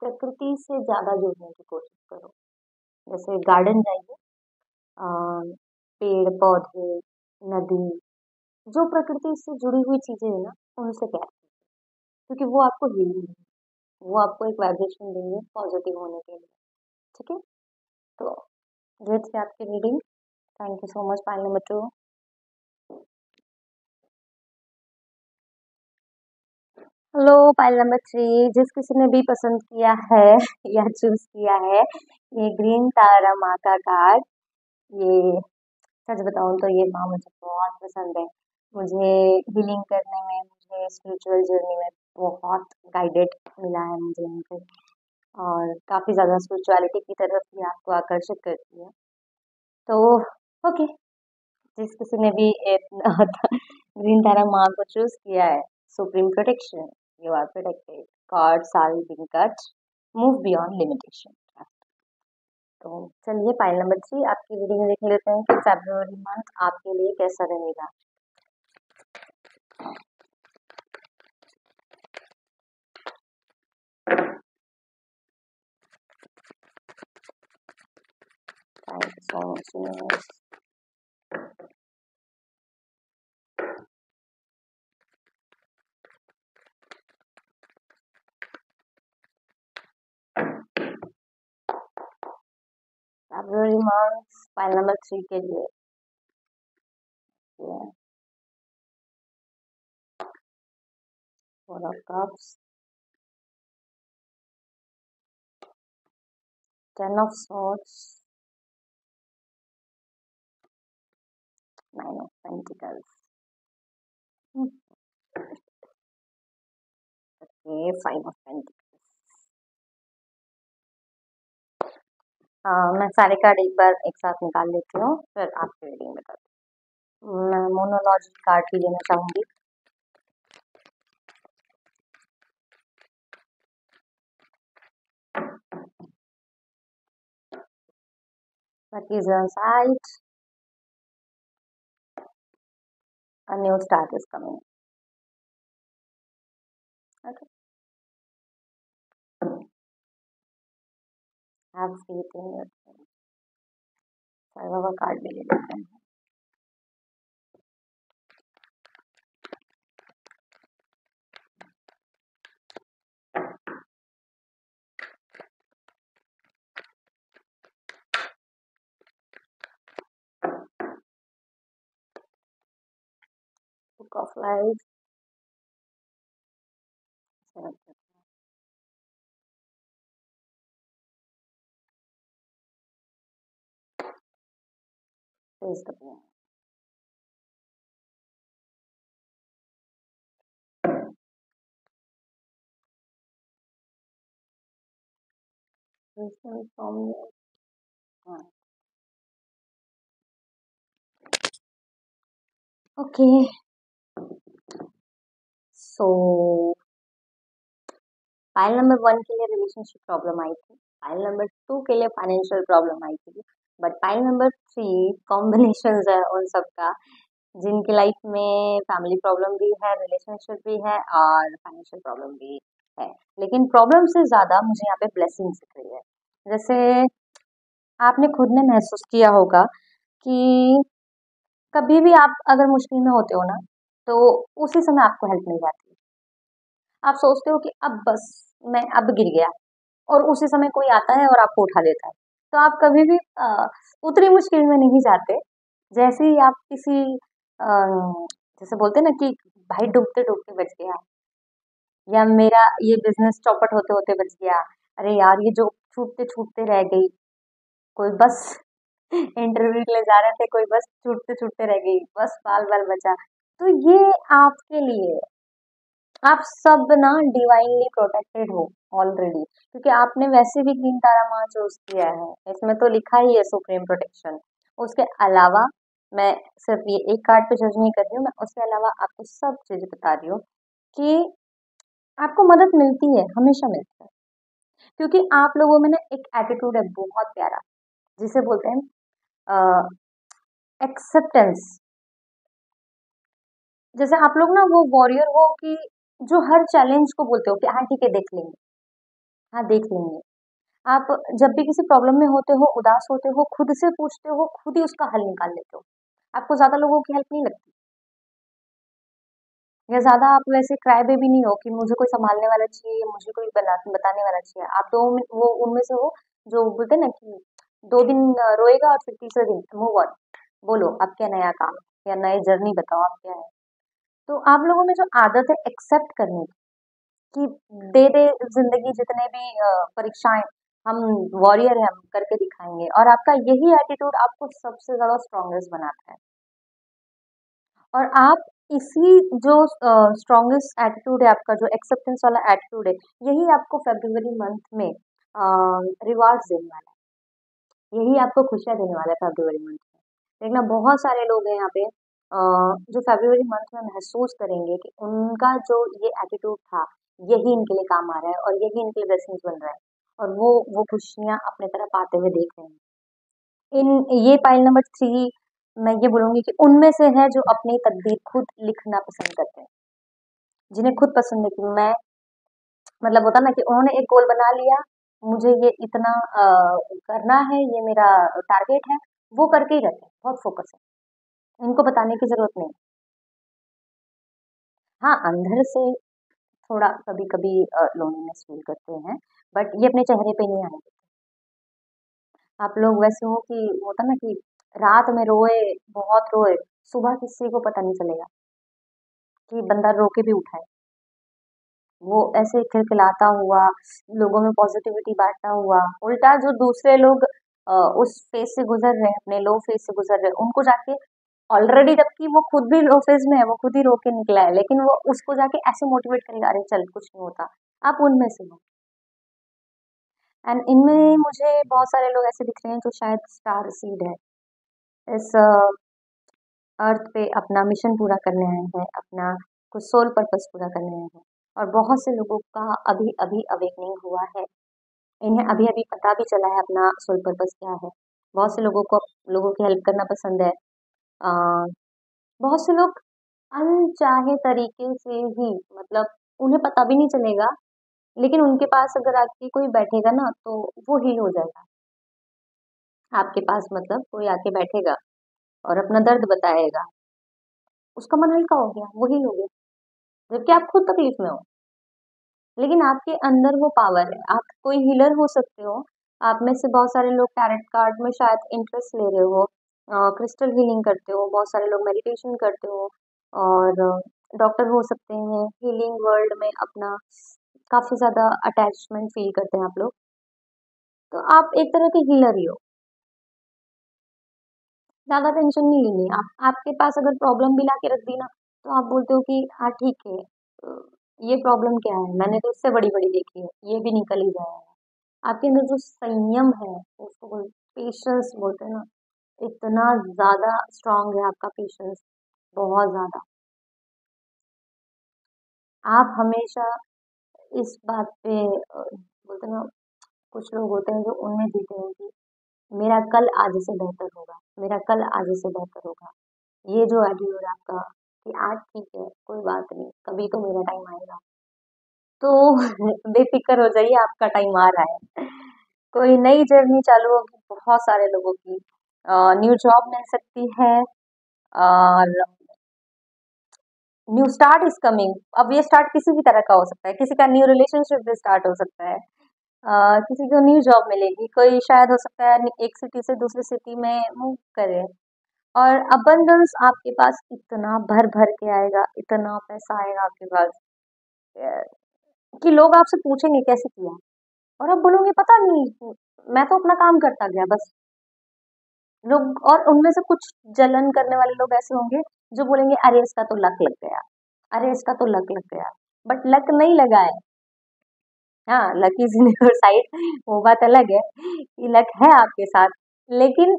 प्रकृति से ज़्यादा जुड़ने की कोशिश करो, जैसे गार्डन जाइए, अ, पेड़ पौधे, नदी, जो प्रकृति से जुड़ी हुई चीज़ें हैं ना, उनसे प्यार करो, क्योंकि वो आपको हीलिंग देंगे, वो आपको एक वाइब्रेशन देंगे पॉजिटिव होने के लिए। ठीक है? तो ये थी आपकी reading. Thank you so much. File number 2। Hello, file number 3। जिस किसी ने भी पसंद किया है या चूज किया है ये ग्रीन तारा माँ का कार्ड, ये सच बताऊं तो ये माँ मुझे बहुत पसंद है। मुझे हीलिंग करने में, मुझे स्पिरिचुअल जर्नी में बहुत गाइडेड मिला है मुझे इनसे, और काफ़ी ज़्यादा स्पिरिचुअलिटी की तरफ भी आपको आकर्षित करती है। तो ओके, जिस किसी ने भी ग्रीन तारा माँ को चूज किया है, supreme protection, you are protected, cards are being cut, move beyond limitation. तो चलिए फाइल नंबर 3 आपकी रीडिंग देख लेते हैं कि फरवरी मंथ आपके लिए कैसा रहेगा। Thank you so much, universe. February month, file number 3 के लिए ये Four of Cups, Ten of Swords, Nine of Pentacles. Okay, Five of Pentacles. मैं सारे कार्ड एक बार एक साथ निकाल लेती हूँ, फिर आपकी रीडिंग में करती हूँ। मैं मोनोलॉजी कार्ड ही लेना चाहूंगी। That is on side. A new start is coming. Okay. Have faith in yourself. सर्व का कार्ड भी ले लेते हैं। Book of Life. Face the pain. Listen from your heart. Okay. So file number 1 के लिए रिलेशनशिप प्रॉब्लम आई थी, file number 2 के लिए फाइनेंशियल प्रॉब्लम आई थी, बट फाइल नंबर 3 कॉम्बिनेशन है उन सबका, जिनके लाइफ में फैमिली प्रॉब्लम भी है, रिलेशनशिप भी है और फाइनेंशियल प्रॉब्लम भी है, लेकिन प्रॉब्लम से ज़्यादा मुझे यहाँ पे ब्लेसिंग दिख रही है। जैसे आपने खुद ने महसूस किया होगा कि कभी भी आप अगर मुश्किल में होते हो ना, तो उसी समय आपको हेल्प मिल जाती है। आप सोचते हो कि अब बस मैं अब गिर गया, और उसी समय कोई आता है और आपको उठा लेता है। तो आप कभी भी उतनी मुश्किल में नहीं जाते। जैसे ही आप किसी जैसे बोलते हैं ना कि भाई डूबते डूबते बच गया, या मेरा ये बिजनेस चौपट होते होते बच गया, अरे यार ये जो छूटते छूटते रह गई, कोई बस इंटरव्यू के लिए जा रहे थे, कोई बस छूटते छूटते रह गई, बस बाल बाल बचा। तो ये आपके लिए है। आप सब ना डिवाइनली प्रोटेक्टेड हो ऑलरेडी, क्योंकि आपने वैसे भी ग्रीन तारा माँ चूज किया है, इसमें तो लिखा ही है सुप्रीम प्रोटेक्शन। उसके अलावा मैं सिर्फ ये एक कार्ड पे जज नहीं कर रही हूँ, मैं उसके अलावा आपको सब चीज बता रही हूँ कि आपको मदद मिलती है, हमेशा मिलती है, क्योंकि आप लोगों में ना एक एटीट्यूड है बहुत प्यारा, जिसे बोलते हैं एक्सेप्टेंस। जैसे आप लोग ना वो वॉरियर हो कि जो हर चैलेंज को बोलते हो कि हाँ ठीक है देख लेंगे, हाँ देख लेंगे। आप जब भी किसी प्रॉब्लम में होते हो, उदास होते हो, खुद से पूछते हो, खुद ही उसका हल निकाल लेते हो। आपको ज्यादा लोगों की हेल्प नहीं लगती, या ज्यादा आप वैसे क्राई बेबी नहीं हो कि मुझे कोई संभालने वाला चाहिए, मुझे कोई बताने वाला चाहिए। आप तो वो उनमें से हो जो बोलते हैं ना कि 2 दिन रोएगा और फिर तीसरे दिन मूव ऑन, बोलो अब क्या नया काम या नई जर्नी बताओ आप क्या है। तो आप लोगों में जो आदत है एक्सेप्ट करने की, कि दे दे जिंदगी जितने भी परीक्षाएं, हम वॉरियर है, हम करके दिखाएंगे, और आपका यही एटीट्यूड आपको सबसे ज्यादा स्ट्रॉन्गेस्ट बनाता है। और आप इसी जो स्ट्रॉन्गेस्ट एटीट्यूड है आपका, जो एक्सेप्टेंस वाला एटीट्यूड है, यही आपको फेब्रुवरी मंथ में रिवार्ड्स देने वाला है, यही आपको खुशियां देने वाला है फेब्रुवरी मंथ में। देखना बहुत सारे लोग हैं यहाँ पे जो फेब्रुवरी मंथ में महसूस करेंगे कि उनका जो ये एटीट्यूड था, यही इनके लिए काम आ रहा है और यही इनके लिए ब्लेसिंग्स बन रहा है, और वो खुशियां अपने तरफ आते हुए देख रहे हैं। इन ये पाइल नंबर 3, मैं ये बोलूंगी कि उनमें से है जो अपनी तकदीर खुद लिखना पसंद करते हैं, जिन्हें खुद पसंद है कि मैं मतलब होता ना कि उन्होंने एक गोल बना लिया, मुझे ये इतना करना है, ये मेरा टारगेट है, वो करके ही रहते हैं, बहुत फोकस है, इनको बताने की जरूरत नहीं। हाँ, अंदर से थोड़ा कभी-कभी लोनलीनेस फील करते हैं, बट ये अपने चेहरे पे नहीं आने देते। आप लोग वैसे हो कि होता ना कि रात में रोए, बहुत रोए, सुबह किसी को पता नहीं चलेगा कि बंदा रो के भी उठा है। वो ऐसे खिलखिलाता हुआ, लोगों में पॉजिटिविटी बाँटता हुआ, उल्टा जो दूसरे लोग अ, उस फेज़ से गुज़र रहे हैं, अपने लो फेज़ से गुज़र रहे हैं, उनको जाके ऑलरेडी जबकि वो खुद भी लो फेज़ में है, वो खुद ही रो के निकला है, लेकिन वो उसको जाके ऐसे मोटिवेट करेगा, अरे चल कुछ नहीं होता। आप उनमें से हो। एंड इनमें मुझे बहुत सारे लोग ऐसे दिख रहे हैं जो शायद स्टार सीड है। इस अर्थ पे अपना मिशन पूरा करने आए हैं, अपना कुछ सोल पर्पस पूरा करने आए हैं। और बहुत से लोगों का अभी-अभी अवेकनिंग हुआ है। इन्हें अभी-अभी पता भी चला है अपना सोल पर्पस क्या है। बहुत से लोगों को लोगों की हेल्प करना पसंद है। अ, बहुत से लोग अनचाहे तरीके से ही मतलब उन्हें पता भी नहीं चलेगा, लेकिन उनके पास अगर आके कोई बैठेगा ना तो वो हील हो जाएगा। आपके पास मतलब कोई आके बैठेगा और अपना दर्द बताएगा, उसका मन हल्का हो गया, वो हील हो गया। जबकि आप खुद तकलीफ में हो, लेकिन आपके अंदर वो पावर है। आप कोई हीलर हो सकते हो। आप में से बहुत सारे लोग टैरेट कार्ड में शायद इंटरेस्ट ले रहे हो, क्रिस्टल हीलिंग करते हो, बहुत सारे लोग मेडिटेशन करते हो और डॉक्टर हो सकते हैं। हीलिंग वर्ल्ड में अपना काफी ज्यादा अटैचमेंट फील करते हैं आप लोग, तो आप एक तरह के हीलर ही हो। ज्यादा टेंशन नहीं लेनी। आप आपके पास अगर प्रॉब्लम भी ला के रख दी ना, तो आप बोलते हो कि हाँ ठीक है, ये प्रॉब्लम क्या है, मैंने तो इससे बड़ी बड़ी देखी है, ये भी निकल ही जाएगा। आपके अंदर जो संयम है, उसको पेशेंस बोलते हैं ना, इतना ज्यादा स्ट्रांग है आपका पेशेंस, बहुत ज्यादा। आप हमेशा इस बात पे बोलते हैं ना, कुछ लोग होते हैं जो उनमें जीते हैं कि मेरा कल आज से बेहतर होगा, मेरा कल आज से बेहतर होगा। ये जो एटीट्यूड है आपका कि आज ठीक है, कोई बात नहीं, कभी तो मेरा टाइम आएगा, तो बेफिक्र हो जाइए, आपका टाइम आ रहा है। कोई नई जर्नी चालू होगी बहुत सारे लोगों की, न्यू जॉब मिल सकती है और न्यू स्टार्ट इज कमिंग। अब ये स्टार्ट किसी भी तरह का हो सकता है, किसी का न्यू रिलेशनशिप भी स्टार्ट हो सकता है, किसी को न्यू जॉब मिलेगी, कोई शायद हो सकता है एक सिटी से दूसरी सिटी में मूव करे। और अबंडेंस आपके पास इतना भर भर के आएगा, इतना पैसा आएगा आपके पास अ, कि लोग आपसे पूछेंगे कैसे किया, और आप बोलोगे पता नहीं, मैं तो अपना काम करता गया बस। लोग और उनमें से कुछ जलन करने वाले लोग ऐसे होंगे जो बोलेंगे अरे इसका तो लक लग गया, अरे इसका तो लक लग गया, बट लक नहीं लगा है। हाँ, luck is in your side, वो बात अलग है कि लक है आपके साथ, लेकिन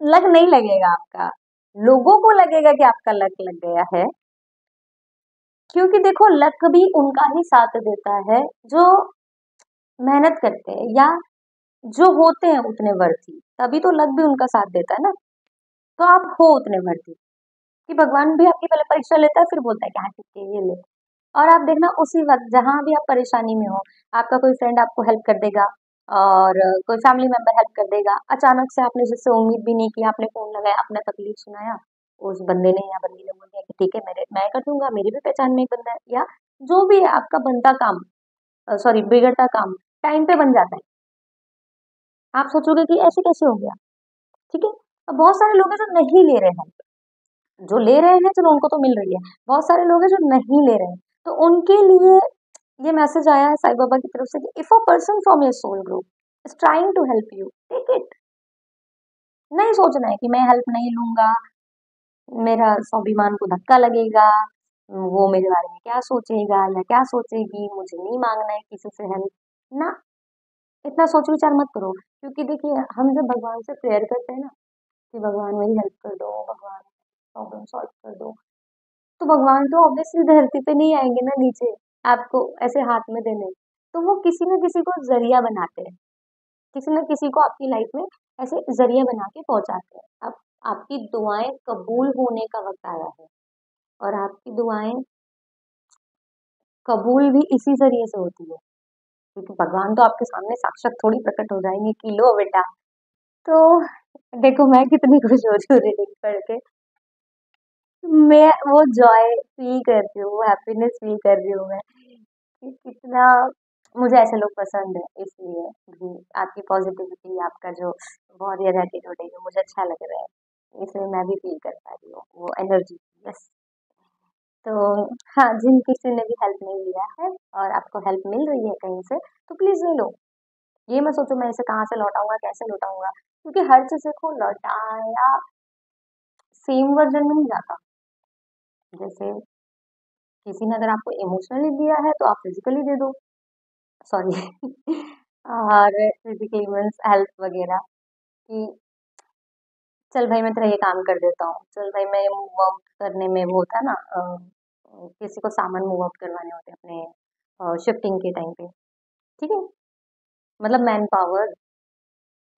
लक नहीं लगेगा आपका। लोगों को लगेगा कि आपका लक लग गया है, क्योंकि देखो लक भी उनका ही साथ देता है जो मेहनत करते हैं या जो होते हैं उतने वर्थी, तभी तो लक भी उनका साथ देता है ना। तो आप हो उतने वर्थी कि भगवान भी आपकी पहले परीक्षा लेता है, फिर बोलता है कि हाँ ठीक है ये ले। और आप देखना उसी वक्त जहां भी आप परेशानी में हो, आपका कोई फ्रेंड आपको हेल्प कर देगा और कोई फैमिली मेंबर हेल्प कर देगा, अचानक से आपने जिससे उम्मीद भी नहीं की, आपने फोन लगाया, अपना तकलीफ सुनाया, उस बंदे ने या बंदी ने बोल दिया कि ठीक है मेरे मैं कर दूंगा, मेरी भी पहचान में एक बंदा है, या जो भी है आपका बनता काम, सॉरी बिगड़ता काम टाइम पे बन जाता है। आप सोचोगे कि ऐसे कैसे हो गया। ठीक है। अब बहुत सारे लोग हैं जो नहीं ले रहे हैं, जो ले रहे हैं चलो उनको तो मिल रही है, बहुत सारे लोग हैं जो नहीं ले रहे हैं, तो उनके लिए ये मैसेज आया है साईं बाबा की तरफ से कि if a person from your soul group is trying to help you, take it. नहीं सोचना है कि मैं हेल्प नहीं लूंगा, मेरा स्वाभिमान को धक्का लगेगा, वो मेरे बारे में क्या सोचेगा या क्या सोचेगी, मुझे नहीं मांगना है किसी से हेल्प ना। इतना सोच विचार मत करो, क्योंकि देखिए हम जब भगवान से प्रेयर करते हैं ना कि भगवान मेरी हेल्प कर दो, भगवान प्रॉब्लम सॉल्व कर दो, तो भगवान तो ऑब्वियसली धरती पे नहीं आएंगे ना नीचे आपको ऐसे हाथ में देने, तो वो किसी न किसी को जरिया बनाते हैं, किसी न किसी को आपकी लाइफ में ऐसे जरिया बना के पहुंचाते हैं। अब आपकी दुआएं कबूल होने का वक्त आया है, और आपकी दुआएं कबूल भी इसी जरिए से होती है। क्योंकि भगवान तो आपके सामने साक्षात थोड़ी प्रकट हो जाएंगे कि लो बेटा। तो देखो मैं कितनी खुश हो रही हूँ रीडिंग करके। मैं वो जॉय फील कर रही हूँ, वो हैप्पीनेस फील कर रही हूँ मैं कि कितना मुझे ऐसे लोग पसंद है, इसलिए कि आपकी पॉजिटिविटी, आपका जो वॉरियर एटीट्यूड है, ये मुझे अच्छा लग रहा है, इसलिए मैं भी फील कर पा रही हूँ वो एनर्जी। यस। तो हाँ, जिन किसी ने भी हेल्प नहीं लिया है और आपको हेल्प मिल रही है कहीं से, तो प्लीज ले लो। ये मत सोचो मैं इसे कहाँ से लौटाऊंगा, कैसे लौटाऊंगा, क्योंकि हर चीज को लौटाया सेम वर्जन में नहीं जाता। जैसे किसी ने अगर आपको इमोशनली दिया है तो आप फिजिकली दे दो, सॉरी और फिजिकली मीन्स हेल्प वगैरह, कि चल भाई मैं तेरा ये काम कर देता हूँ, चल भाई मैं मूव आउट करने में वो होता है ना, किसी को सामान मूव आउट करवाने होते हैं अपने शिफ्टिंग के टाइम पे, ठीक है, मतलब मैन पावर,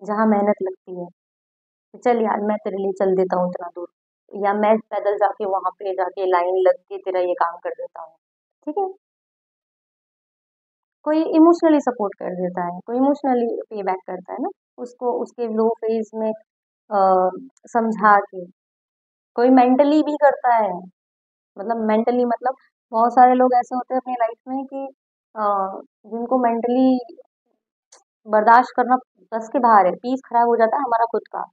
जहाँ मेहनत लगती है, तो चल यार मैं तेरे लिए चल देता हूँ इतना दूर, या मैं पैदल जाके वहां पे जाके लाइन लग के तेरा ये काम कर देता हूँ, ठीक है। कोई इमोशनली सपोर्ट कर देता है, कोई इमोशनली पे बैक करता है ना उसको, उसके लो फेज में समझा के। कोई मेंटली भी करता है, मतलब मेंटली मतलब बहुत सारे लोग ऐसे होते हैं अपनी लाइफ में कि अ, जिनको मेंटली बर्दाश्त करना बस के बाहर है, पीस खराब हो जाता है हमारा खुद का,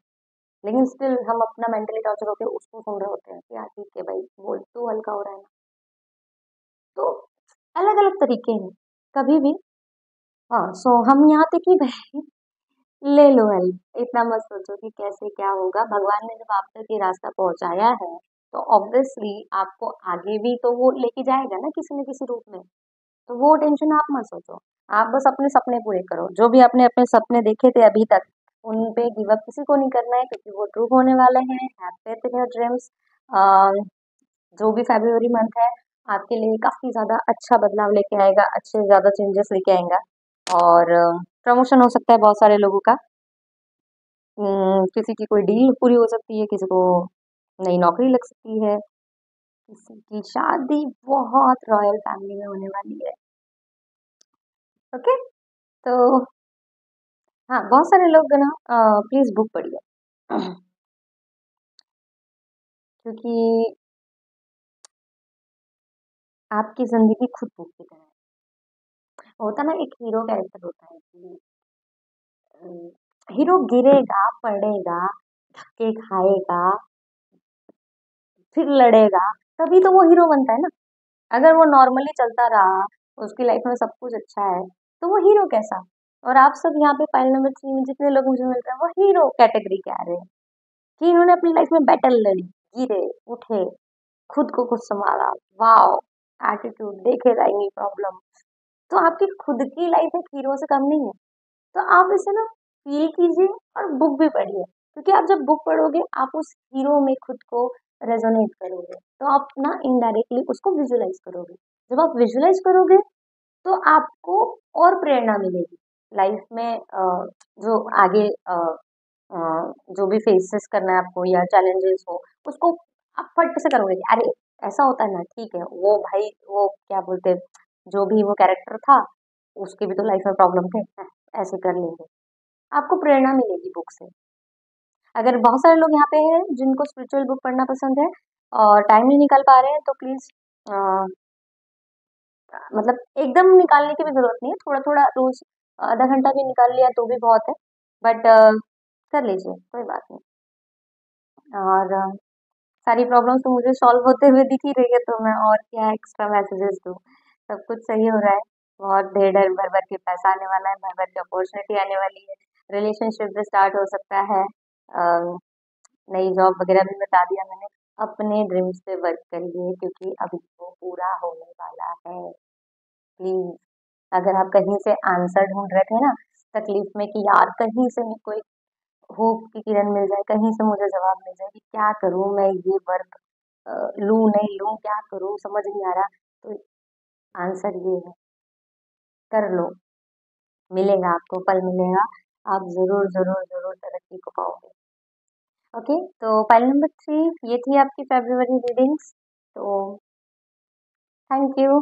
लेकिन स्टिल हम अपना मेंटली टॉर्चर होकर उसको सुन रहे होते हैं कि हाँ ठीक है भाई, बोल तू हल्का हो रहा है ना। तो अलग अलग तरीके हैं कभी भी। हाँ, सो हम यहाँ थे कि भाई ले लो हेल्प, इतना मत सोचो कि कैसे क्या होगा, भगवान ने जब आप तक ये रास्ता पहुंचाया है तो ऑब्वियसली आपको आगे भी तो वो लेके जाएगा ना किसी न किसी रूप में। तो वो टेंशन आप मत सोचो, आप बस अपने सपने पूरे करो, जो भी आपने अपने सपने देखे थे अभी तक, उन पे गिव अप किसी को नहीं करना है, क्योंकि वो ट्रू होने वाले हैं। Have faith in your dreams. जो भी फेब्रुअरी मंथ है आपके लिए काफी ज्यादा अच्छा बदलाव लेके आएगा, अच्छे ज्यादा चेंजेस लेके आएगा, और प्रमोशन हो सकता है बहुत सारे लोगों का। किसी की कोई डील पूरी हो सकती है, किसी को नई नौकरी लग सकती है, किसी की शादी बहुत रॉयल फैमिली में होने वाली है। ओके। तो हाँ, बहुत सारे लोग ना प्लीज बुक पढ़िए क्योंकि आपकी जिंदगी खुद बुक की तरह है। होता ना, एक हीरो कैरेक्टर होता है कि हीरो गिरेगा, पड़ेगा, धक्के खाएगा, फिर लड़ेगा, तभी तो वो हीरो बनता है ना। अगर वो नॉर्मली चलता रहा, उसकी लाइफ में सब कुछ अच्छा है, तो वो हीरो कैसा। और आप सब यहाँ पे फाइल नंबर 3 में जितने लोग मुझे मिल रहे हैं वो हीरो कैटेगरी के आ रहे हैं, कि इन्होंने अपनी लाइफ में बैटल लड़ी, गिरे, उठे, खुद को खुद संभाला, वाओ, एटीट्यूड, देखेगा ही नहीं प्रॉब्लम। तो आपकी खुद की लाइफ एक हीरो से कम नहीं है। तो आप इसे ना फील कीजिए और बुक भी पढ़िए, क्योंकि आप जब बुक पढ़ोगे आप उस हीरो में खुद को रेजोनेट करोगे, तो आप ना इनडायरेक्टली उसको विजुलाइज करोगे। जब आप विजुलाइज करोगे तो आपको और प्रेरणा मिलेगी लाइफ में, जो आगे अ, जो भी फेसेस करना है आपको या चैलेंजेस हो, उसको आप फट से करोगे कि अरे ऐसा होता है ना, ठीक है, वो भाई वो क्या बोलते हैं, जो भी वो कैरेक्टर था उसके भी तो लाइफ में प्रॉब्लम थे, ऐसे कर लेंगे। आपको प्रेरणा मिलेगी बुक से। अगर बहुत सारे लोग यहाँ पे हैं जिनको स्पिरिचुअल बुक पढ़ना पसंद है और टाइम नहीं निकाल पा रहे हैं, तो प्लीज मतलब एकदम निकालने की भी जरूरत नहीं है, थोड़ा थोड़ा रोज आधा घंटा भी निकाल लिया तो भी बहुत है, बट कर लीजिए, कोई बात नहीं। और सारी प्रॉब्लम्स तो मुझे सॉल्व होते हुए दिख ही रही है, तो मैं और क्या एक्स्ट्रा मैसेजेस दूँ। सब कुछ सही हो रहा है, बहुत ढेर ढेर भर भर के पैसा आने वाला है, भर भर के अपॉर्चुनिटी आने वाली है, रिलेशनशिप भी स्टार्ट हो सकता है, नई जॉब वगैरह भी बता दिया मैंने। अपने ड्रीम्स पे वर्क करिए क्योंकि अभी वो पूरा होने वाला है। प्लीज, अगर आप कहीं से आंसर ढूंढ रहे थे ना तकलीफ में कि यार कहीं से कोई होप की किरण मिल जाए, कहीं से मुझे जवाब मिल जाए कि क्या करूं मैं, ये वर्क लूं नहीं लूं, क्या करूं समझ नहीं आ रहा, तो आंसर ये है, कर लो, मिलेगा आपको, फल मिलेगा, आप जरूर जरूर जरूर तरक्की को पाओगे। ओके, तो फाइल नंबर 3 ये थी आपकी फेब्रुअरी रीडिंग्स। तो थैंक यू।